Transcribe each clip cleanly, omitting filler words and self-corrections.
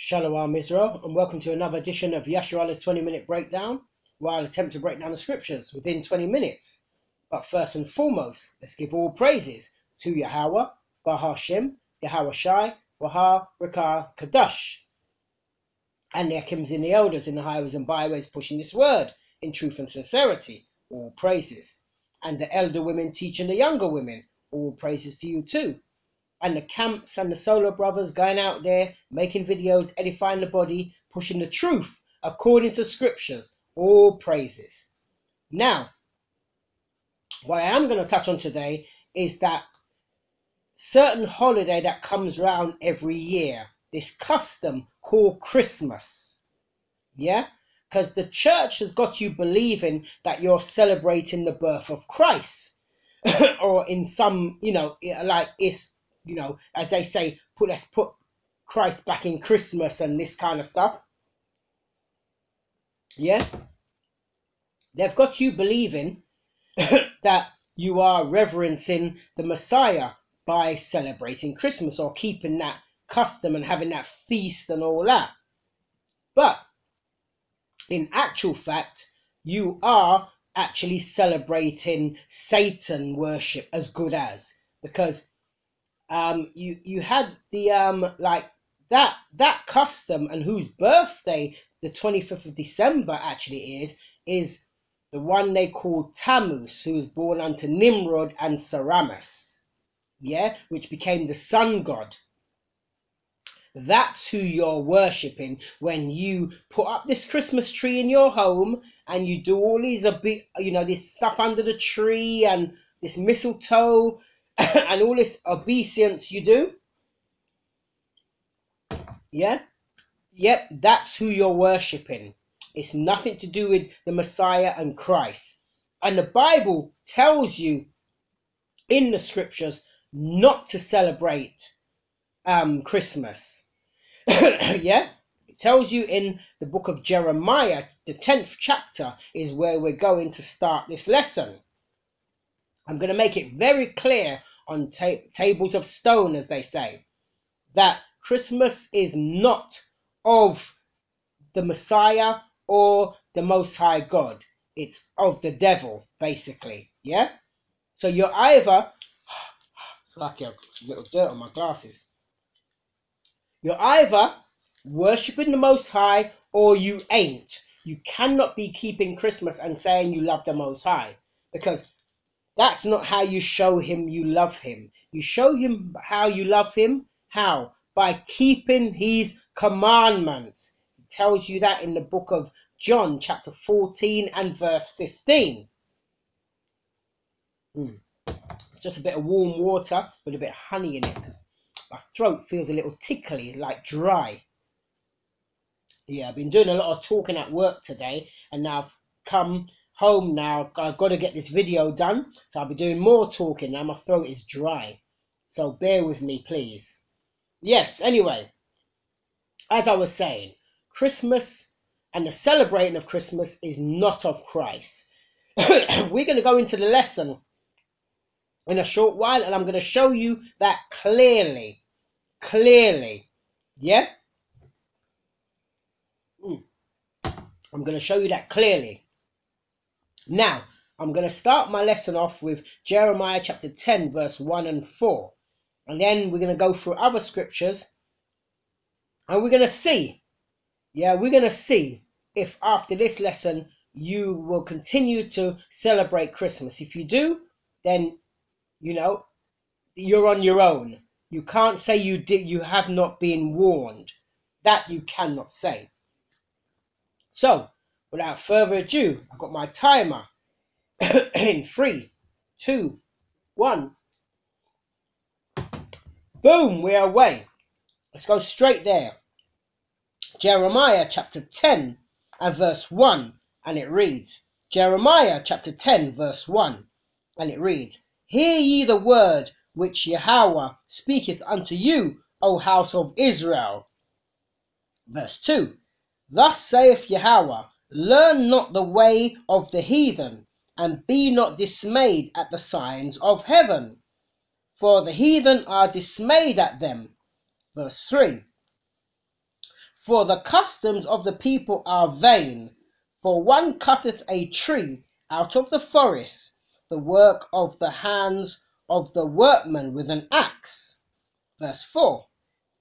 Shalom Israel, and welcome to another edition of Yasharalah's 20-minute breakdown, where I'll attempt to break down the scriptures within 20 minutes. But first and foremost, let's give all praises to Yahweh, Bahashem, Yahweh Shai, Wahar, Rakah, Kadash, and the Akims and the elders in the highways and byways pushing this word in truth and sincerity. All praises. And the elder women teaching the younger women. All praises to you too. And the camps and the solo brothers going out there, making videos, edifying the body, pushing the truth according to scriptures. All praises. Now, what I am going to touch on today is that certain holiday that comes around every year. This custom called Christmas. Yeah? Because the church has got you believing that you're celebrating the birth of Christ. Or in some, like it's, as they say, let's put Christ back in Christmas and this kind of stuff. Yeah? They've got you believing that you are reverencing the Messiah by celebrating Christmas or keeping that custom and having that feast and all that. But in actual fact, you are actually celebrating Satan worship as good as, because you had the like that custom, and whose birthday the 25th of December actually is the one they call Tammuz, who was born unto Nimrod and Saramas, yeah, which became the sun god. That's who you're worshipping when you put up this Christmas tree in your home and you do all these this stuff under the tree and this mistletoe and all this obeisance you do. Yeah? Yep, that's who you're worshipping. It's nothing to do with the Messiah and Christ. And the Bible tells you in the scriptures not to celebrate Christmas. Yeah? It tells you in the book of Jeremiah, the 10th chapter is where we're going to start this lesson. I'm going to make it very clear on tables of stone, as they say, that Christmas is not of the Messiah or the Most High God. It's of the devil, basically. Yeah? So you're either... It's lucky I've got some little dirt on my glasses. You're either worshipping the Most High or you ain't. You cannot be keeping Christmas and saying you love the Most High, because that's not how you show him you love him. You show him how you love him. How? By keeping his commandments. It tells you that in the book of John, chapter 14 and verse 15. Just a bit of warm water with a bit of honey in it, because my throat feels a little tickly, like dry. Yeah, I've been doing a lot of talking at work today, and now I've come home now. I've got to get this video done, so I'll be doing more talking. Now my throat is dry, so bear with me, please. Yes, anyway, as I was saying, Christmas and the celebrating of Christmas is not of Christ. We're going to go into the lesson in a short while, and I'm going to show you that clearly. Yeah? I'm going to show you that clearly. Now, I'm going to start my lesson off with Jeremiah chapter 10, verse 1 and 4. And then we're going to go through other scriptures. And we're going to see. Yeah, we're going to see if after this lesson you will continue to celebrate Christmas. If you do, then, you're on your own. You can't say you have not been warned. That you cannot say. So, without further ado, I've got my timer in 3, 2, 1. Boom, we're away. Let's go straight there. Jeremiah chapter 10 and verse 1, and it reads, Jeremiah chapter 10 verse 1, and it reads, Hear ye the word which Yahweh speaketh unto you, O house of Israel. Verse 2, Thus saith Yahweh, Learn not the way of the heathen, and be not dismayed at the signs of heaven, for the heathen are dismayed at them. Verse 3, For the customs of the people are vain. For one cutteth a tree out of the forest, the work of the hands of the workman with an axe. Verse 4.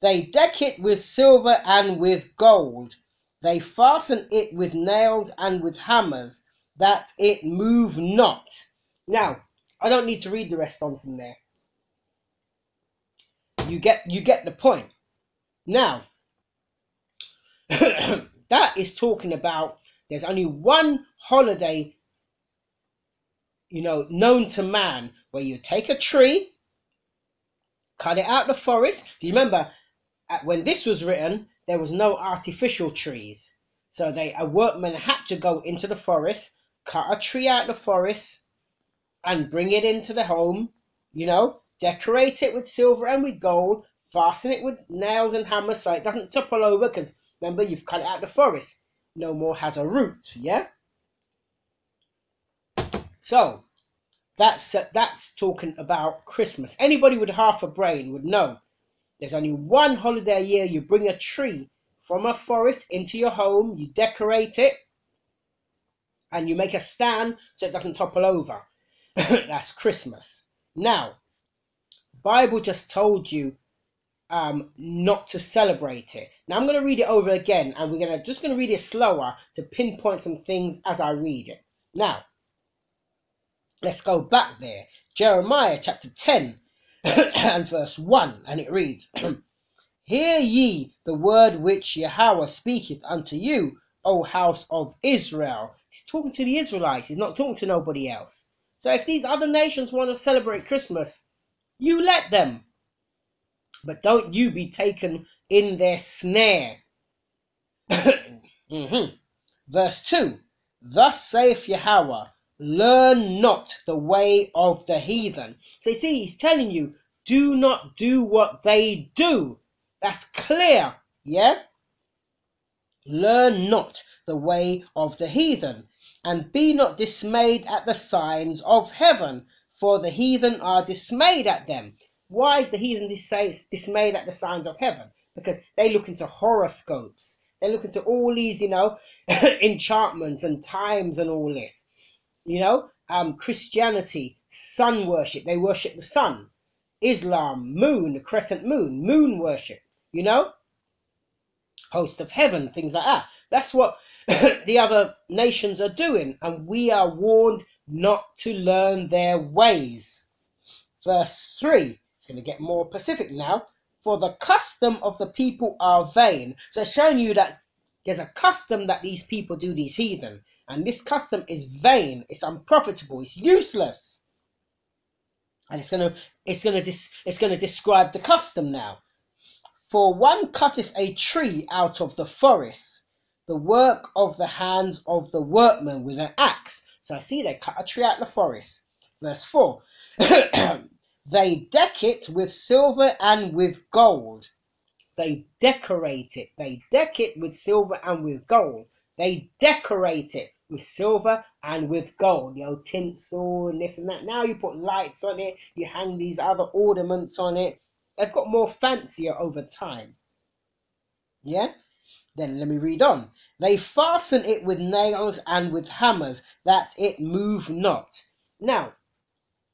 They deck it with silver and with gold. They fasten it with nails and with hammers, that it move not. Now, I don't need to read the rest on from there. You get the point. Now, that is talking about there's only one holiday, known to man, where you take a tree, cut it out of the forest. Do you remember when this was written, there was no artificial trees. So a workman had to go into the forest, cut a tree out of the forest, and bring it into the home, decorate it with silver and with gold, fasten it with nails and hammers so it doesn't topple over, because remember, you've cut it out of the forest. No more has a root, yeah? So, that's talking about Christmas. Anybody with half a brain would know there's only one holiday a year. You bring a tree from a forest into your home, you decorate it, and you make a stand so it doesn't topple over. That's Christmas. Now, Bible just told you not to celebrate it. Now I'm going to read it over again, and we're just going to read it slower to pinpoint some things as I read it. Now, let's go back there. Jeremiah chapter 10 and verse 1, and it reads, Hear ye the word which Yahweh speaketh unto you, O house of Israel. He's talking to the Israelites. He's not talking to nobody else. So if these other nations want to celebrate Christmas, you let them. But don't you be taken in their snare. Verse 2. Thus saith Yahweh, learn not the way of the heathen. So you see, he's telling you, do not do what they do. That's clear, yeah? Learn not the way of the heathen, and be not dismayed at the signs of heaven, for the heathen are dismayed at them. Why is the heathen dismayed at the signs of heaven? Because they look into horoscopes. They look into all these, enchantments and times and all this. Christianity, sun worship. They worship the sun. Islam, moon, the crescent moon, moon worship. Host of heaven, things like that. That's what the other nations are doing, and we are warned not to learn their ways. Verse 3. It's going to get more specific now. For the custom of the people are vain. So it's showing you that there's a custom that these people do, these heathen. And this custom is vain. It's unprofitable. It's useless. And it's going to describe the custom now. For one cutteth a tree out of the forest, the work of the hands of the workman with an axe. So I see they cut a tree out of the forest. Verse 4. They deck it with silver and with gold. They decorate it. They deck it with silver and with gold. They decorate it with silver and with gold. Tinsel and this and that. Now you put lights on it. You hang these other ornaments on it. They've got more fancier over time. Yeah? Then let me read on. They fasten it with nails and with hammers, that it move not. Now,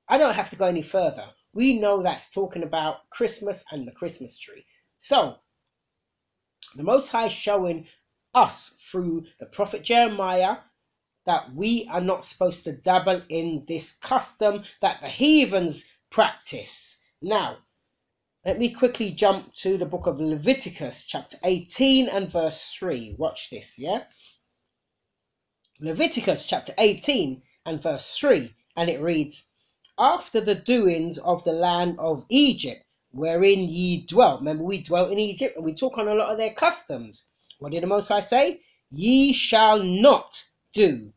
I don't have to go any further. We know that's talking about Christmas and the Christmas tree. So, the Most High is showing us through the prophet Jeremiah that we are not supposed to dabble in this custom that the heathens practice. Now, let me quickly jump to the book of Leviticus, chapter 18 and verse 3. Watch this, yeah? Leviticus, chapter 18 and verse 3. And it reads, After the doings of the land of Egypt, wherein ye dwelt. Remember, we dwelt in Egypt, and we took on a lot of their customs. What did the Most High say? Ye shall not do.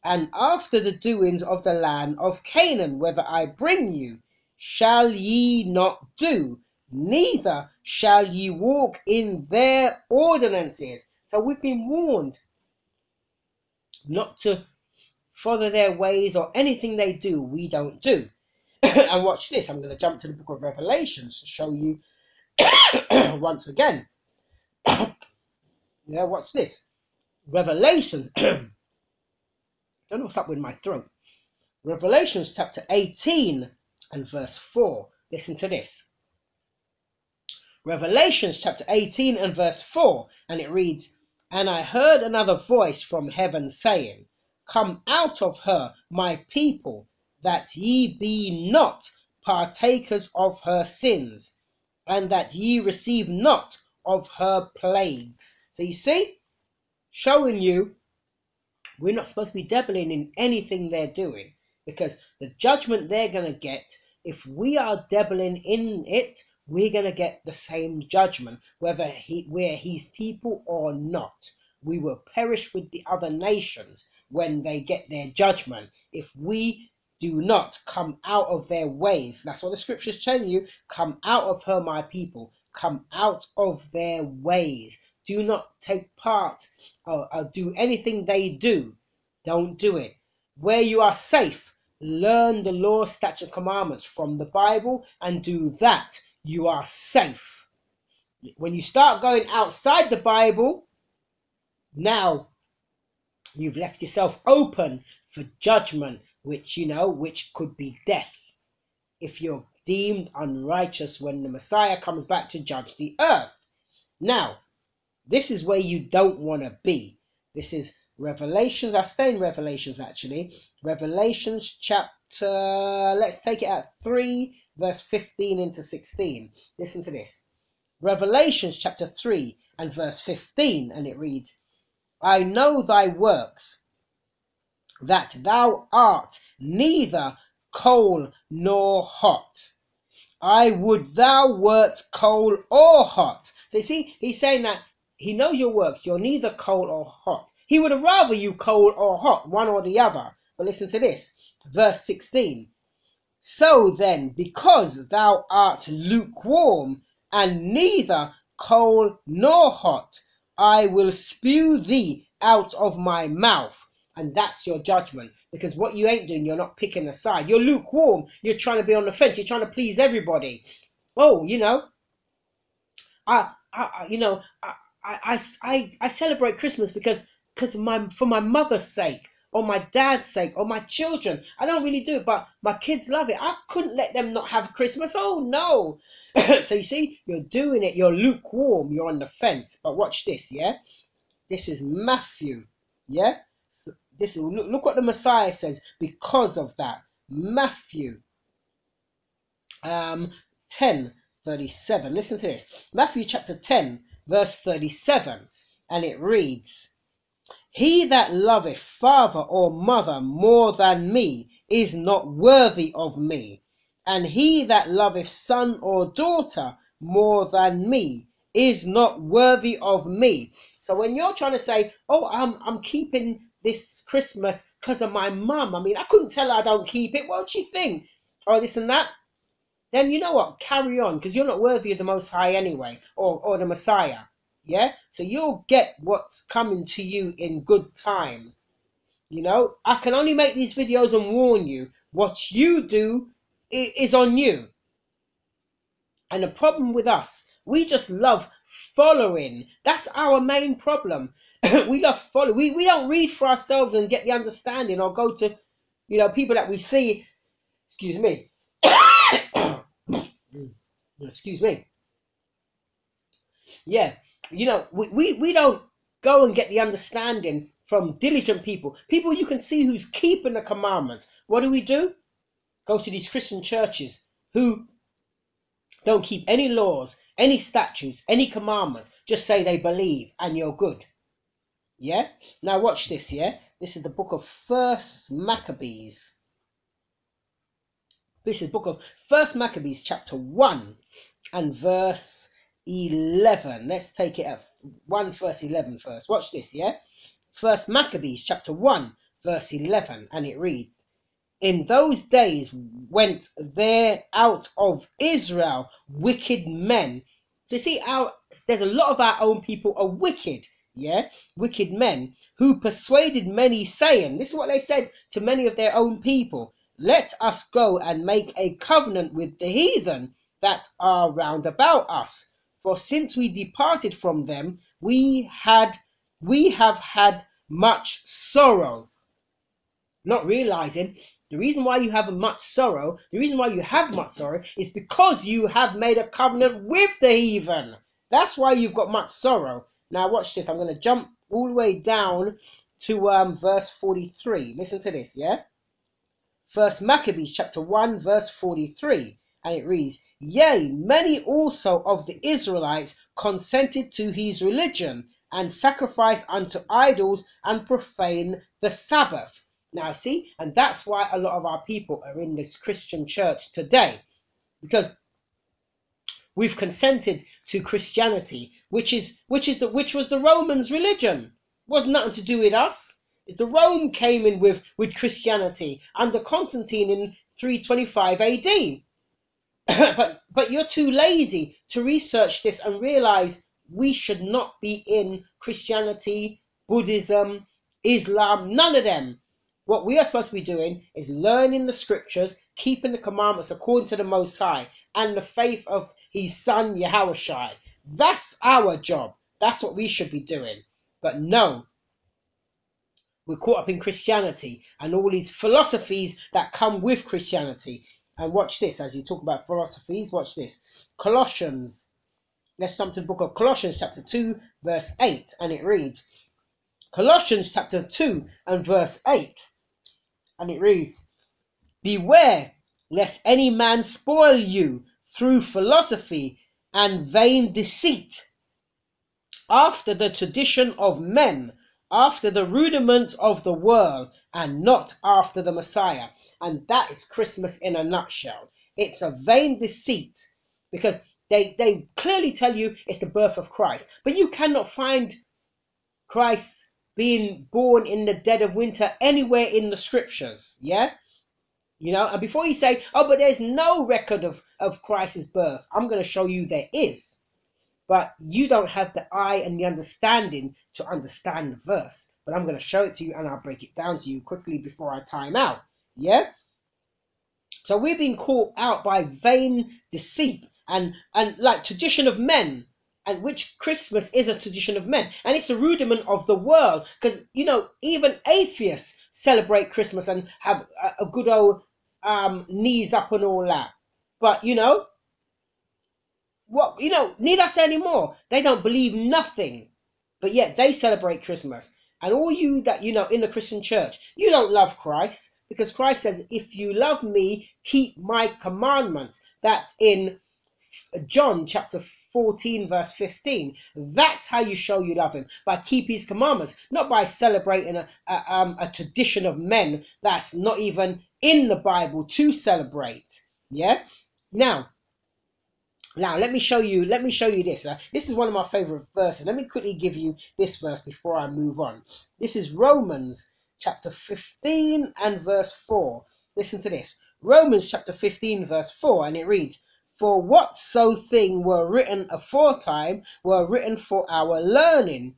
And after the doings of the land of Canaan, whither I bring you, shall ye not do, neither shall ye walk in their ordinances. So we've been warned not to follow their ways, or anything they do, we don't do. And watch this. I'm going to jump to the book of Revelations to show you once again. Yeah, watch this. Revelations. Don't know what's up with my throat. Revelations chapter 18 and verse 4. Listen to this. Revelations chapter 18 and verse 4. And it reads, "And I heard another voice from heaven saying, Come out of her, my people, that ye be not partakers of her sins, and that ye receive not of her plagues." So you see, showing you we're not supposed to be dabbling in anything they're doing, because the judgment they're going to get, if we are dabbling in it, we're going to get the same judgment, whether we're his people or not. We will perish with the other nations when they get their judgment if we do not come out of their ways. That's what the scriptures tell you. Come out of her, my people. Come out of their ways. Do not take part or do anything they do. Don't do it. Where you are safe, learn the law, statute, commandments from the Bible and do that. You are safe. When you start going outside the Bible, now you've left yourself open for judgment, which could be death if you're deemed unrighteous when the Messiah comes back to judge the earth. Now, this is where you don't want to be. This is Revelations. I stay in Revelations actually. Revelations chapter, let's take it at 3, verse 15 into 16. Listen to this. Revelations chapter 3 and verse 15, and it reads, "I know thy works, that thou art neither cold nor hot. I would thou wert cold or hot." So you see, he's saying that he knows your works. You're neither cold or hot. He would have rather you cold or hot, one or the other. But listen to this. Verse 16. "So then, because thou art lukewarm and neither cold nor hot, I will spew thee out of my mouth." And that's your judgment. Because what you ain't doing, you're not picking a side. You're lukewarm. You're trying to be on the fence. You're trying to please everybody. Oh, I celebrate Christmas because for my mother's sake, or my dad's sake, or my children. I don't really do it, but my kids love it. I couldn't let them not have Christmas. Oh no. So you see, you're doing it, you're lukewarm, you're on the fence. But watch this, yeah? This is Matthew, yeah? So this is, look what the Messiah says because of that. Matthew 10:37. Listen to this. Matthew chapter 10, verse 37. And it reads, "He that loveth father or mother more than me is not worthy of me. And he that loveth son or daughter more than me is not worthy of me." So when you're trying to say, "Oh, I'm keeping this Christmas because of my mum," I mean, I couldn't tell her I don't keep it. What would she think? Or this and that. Then you know what? Carry on, because you're not worthy of the Most High anyway, or the Messiah. Yeah? So you'll get what's coming to you in good time. I can only make these videos and warn you. What you do is on you. And the problem with us, we just love following. That's our main problem. We love following. We don't read for ourselves and get the understanding, or go to, people that we see. Excuse me. Excuse me. Yeah, we don't go and get the understanding from diligent people you can see who's keeping the commandments. What do? Go to these Christian churches who don't keep any laws, any statutes, any commandments, just say they believe and you're good. Yeah? Now watch this, yeah? This is the book of First Maccabees. This is the book of First Maccabees chapter 1 and verse 11. Let's take it at 1 verse 11 first. Watch this, yeah? First Maccabees chapter 1 verse 11, and it reads, "In those days went there out of Israel wicked men." So you see, there's a lot of our own people are wicked, yeah? Wicked men who persuaded many, saying, this is what they said to many of their own people, "Let us go and make a covenant with the heathen that are round about us, For since we departed from them, we have had much sorrow. Not realizing the reason why you have much sorrow, the reason why you have much sorrow is because you have made a covenant with the heathen. That's why you've got much sorrow. Now watch this. I'm going to jump all the way down to verse 43. Listen to this, yeah? First Maccabees chapter 1 verse 43, and it reads, Yea, many also of the Israelites consented to his religion, and sacrificed unto idols, and profane the Sabbath. Now see, and that's why a lot of our people are in this Christian church today, because we've consented to Christianity, which was the Romans' religion. It was nothing to do with us. The Rome came in with Christianity under Constantine in 325 AD. but you're too lazy to research this and realize we should not be in Christianity, Buddhism, Islam, none of them. What we are supposed to be doing is learning the scriptures, keeping the commandments according to the Most High, and the faith of his son Yahushua. That's our job. That's what we should be doing. But no, we're caught up in Christianity and all these philosophies that come with Christianity. And watch this, as you talk about philosophies, watch this. Colossians, let's jump to the book of Colossians chapter 2 verse 8, and it reads, Colossians chapter 2 and verse 8, and it reads, Beware lest any man spoil you through philosophy and vain deceit, after the tradition of men, after the rudiments of the world, and not after the Messiah. And that is Christmas in a nutshell. It's a vain deceit, because they clearly tell you it's the birth of Christ, but you cannot find Christ being born in the dead of winter anywhere in the scriptures. Yeah, you know. And before you say, oh, but there's no record of Christ's birth, I'm going to show you there is. But you don't have the eye and the understanding to understand the verse. But I'm going to show it to you, and I'll break it down to you quickly before I time out. Yeah? So we've been caught out by vain deceit and like tradition of men, and which Christmas is a tradition of men. And it's a rudiment of the world. Because, you know, even atheists celebrate Christmas and have a good old knees up and all that. But, you know, what, you know, need I say any more? They don't believe nothing, but yet they celebrate Christmas. And all you that, you know, in the Christian church, you don't love Christ, because Christ says, if you love me, keep my commandments. That's in John chapter 14 verse 15. That's how you show you love him, by keep his commandments, not by celebrating a tradition of men that's not even in the Bible to celebrate. Yeah. Now, let me show you this. This is one of my favorite verses. Let me quickly give you this verse before I move on. This is Romans chapter 15 and verse 4. Listen to this. Romans chapter 15 verse 4, and it reads, For whatso thing were written aforetime were written for our learning,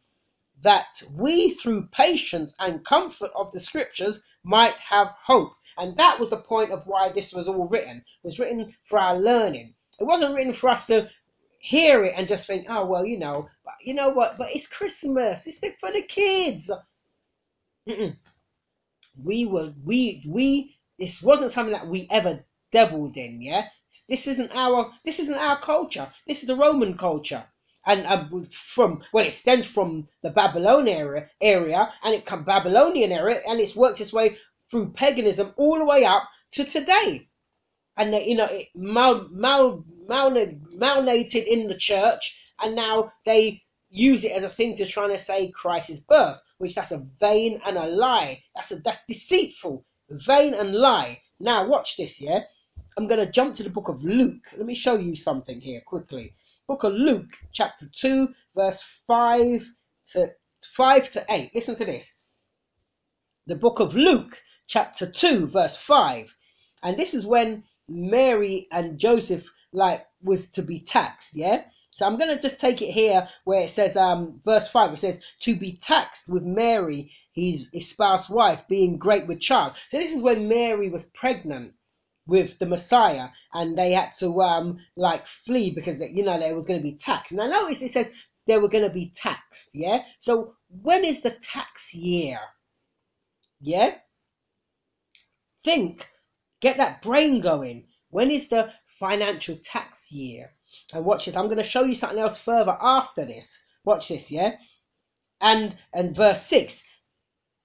that we through patience and comfort of the scriptures might have hope. And that was the point of why this was all written. It was written for our learning. It wasn't written for us to hear it and just think, oh, well, you know, but you know what? But it's Christmas. It's for the kids. This wasn't something that we ever dabbled in. Yeah, this isn't our culture. This is the Roman culture, and it stems from the Babylonian area, and and it's worked its way through paganism all the way up to today. And they, you know, it malnated in the church, and now they use it as a thing to try to say Christ's birth, which that's a vain and a lie. That's deceitful, vain and lie. Now watch this, yeah. I'm gonna jump to the book of Luke. Let me show you something here quickly. Book of Luke, chapter 2, verse 5 to 8. Listen to this. The book of Luke, chapter 2, verse 5, and this is when Mary and Joseph was to be taxed. Yeah, so I'm going to just take it here where it says verse 5, it says to be taxed with Mary his espoused wife being great with child. So this is when Mary was pregnant with the Messiah, and they had to like flee because they, they was going to be taxed. And I notice it says they were going to be taxed. Yeah. So when is the tax year? Yeah. Think. Get that brain going. When is the financial tax year? And watch this. I'm going to show you something else further after this. Watch this. Yeah. And verse 6.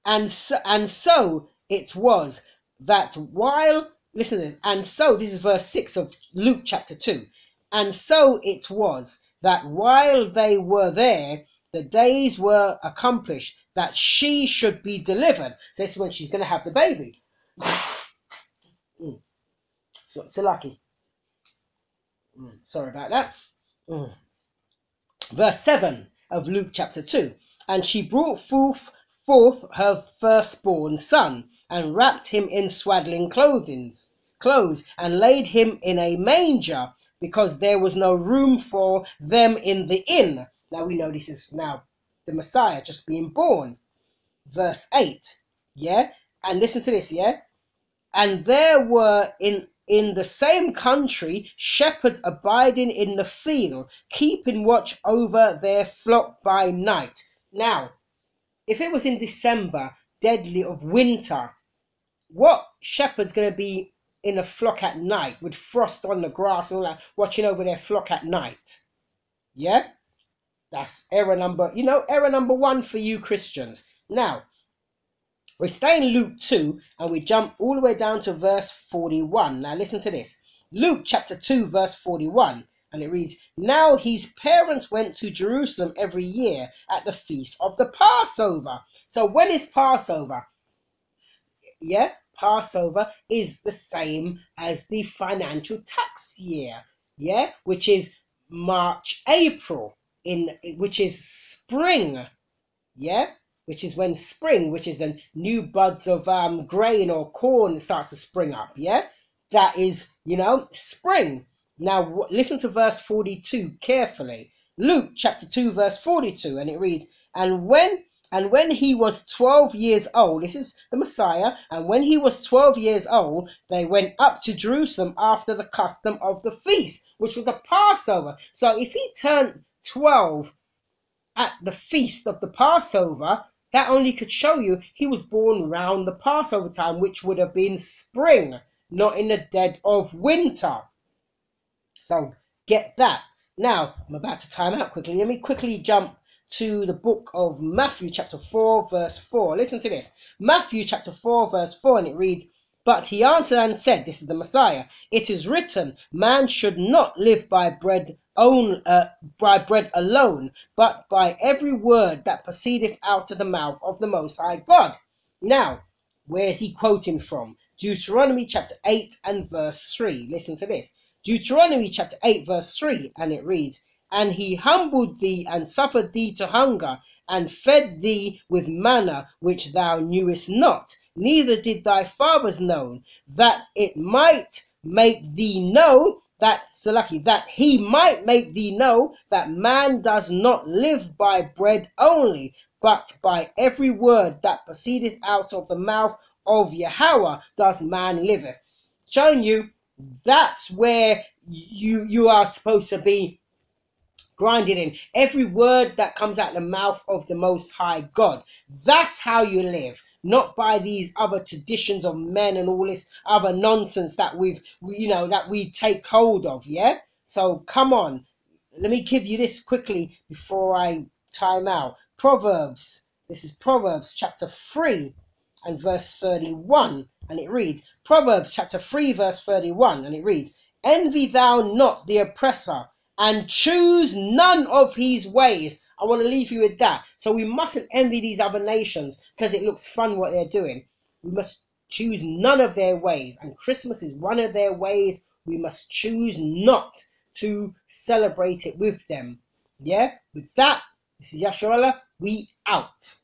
And so it was that while, listen to this, and so, this is verse 6 of Luke chapter 2. And so it was that while they were there, the days were accomplished that she should be delivered. So this is when she's going to have the baby. So lucky. Sorry about that. Verse 7 of Luke chapter 2. And she brought forth her firstborn son, and wrapped him in swaddling clothes, and laid him in a manger, because there was no room for them in the inn. Now we know this is now the Messiah just being born. Verse 8. Yeah? And listen to this, yeah? And there were in the same country shepherds abiding in the field, keeping watch over their flock by night. Now, if it was in December, deadly of winter, what shepherd's going to be in a flock at night with frost on the grass and all that, watching over their flock at night? Yeah? That's error number 1 for you Christians. Now, we stay in Luke 2 and we jump all the way down to verse 41. Now listen to this. Luke chapter 2 verse 41. And it reads, now his parents went to Jerusalem every year at the feast of the Passover. So when is Passover? Yeah, Passover is the same as the financial tax year. Yeah, which is March, April, which is spring. Yeah, which is when spring, which is the new buds of grain or corn starts to spring up. Yeah, that is, spring. Now listen to verse 42 carefully. Luke chapter 2 verse 42, and it reads, and when he was 12 years old, this is the Messiah, and when he was 12 years old, they went up to Jerusalem after the custom of the feast, which was the Passover. So if he turned 12 at the feast of the Passover, that only could show you he was born round the Passover time, which would have been spring, not in the dead of winter. So get that. Now, I'm about to time out quickly. Let me quickly jump to the book of Matthew chapter 4 verse 4. Listen to this. Matthew chapter 4 verse 4, and it reads, but he answered and said, this is the Messiah, it is written, man should not live by bread alone, but by every word that proceedeth out of the mouth of the Most High God. Now, where is he quoting from? Deuteronomy chapter 8 and verse 3. Listen to this. Deuteronomy chapter 8 verse 3, and it reads, and he humbled thee and suffered thee to hunger, and fed thee with manna which thou knewest not, neither did thy fathers know, that it might make thee know that he might make thee know that man does not live by bread only, but by every word that proceedeth out of the mouth of Yahweh does man liveth. Showing you that's where you are supposed to be grinded in. Every word that comes out of the mouth of the Most High God. That's how you live. Not by these other traditions of men and all this other nonsense that that we take hold of. Yeah. So come on, let me give you this quickly before I time out. Proverbs. This is Proverbs chapter 3 and verse 31, and it reads. Proverbs chapter 3 verse 31, and it reads. Envy thou not the oppressor, and choose none of his ways. I want to leave you with that. So we mustn't envy these other nations because it looks fun what they're doing. We must choose none of their ways. And Christmas is one of their ways. We must choose not to celebrate it with them. Yeah? With that, this is Yasharallah. We out.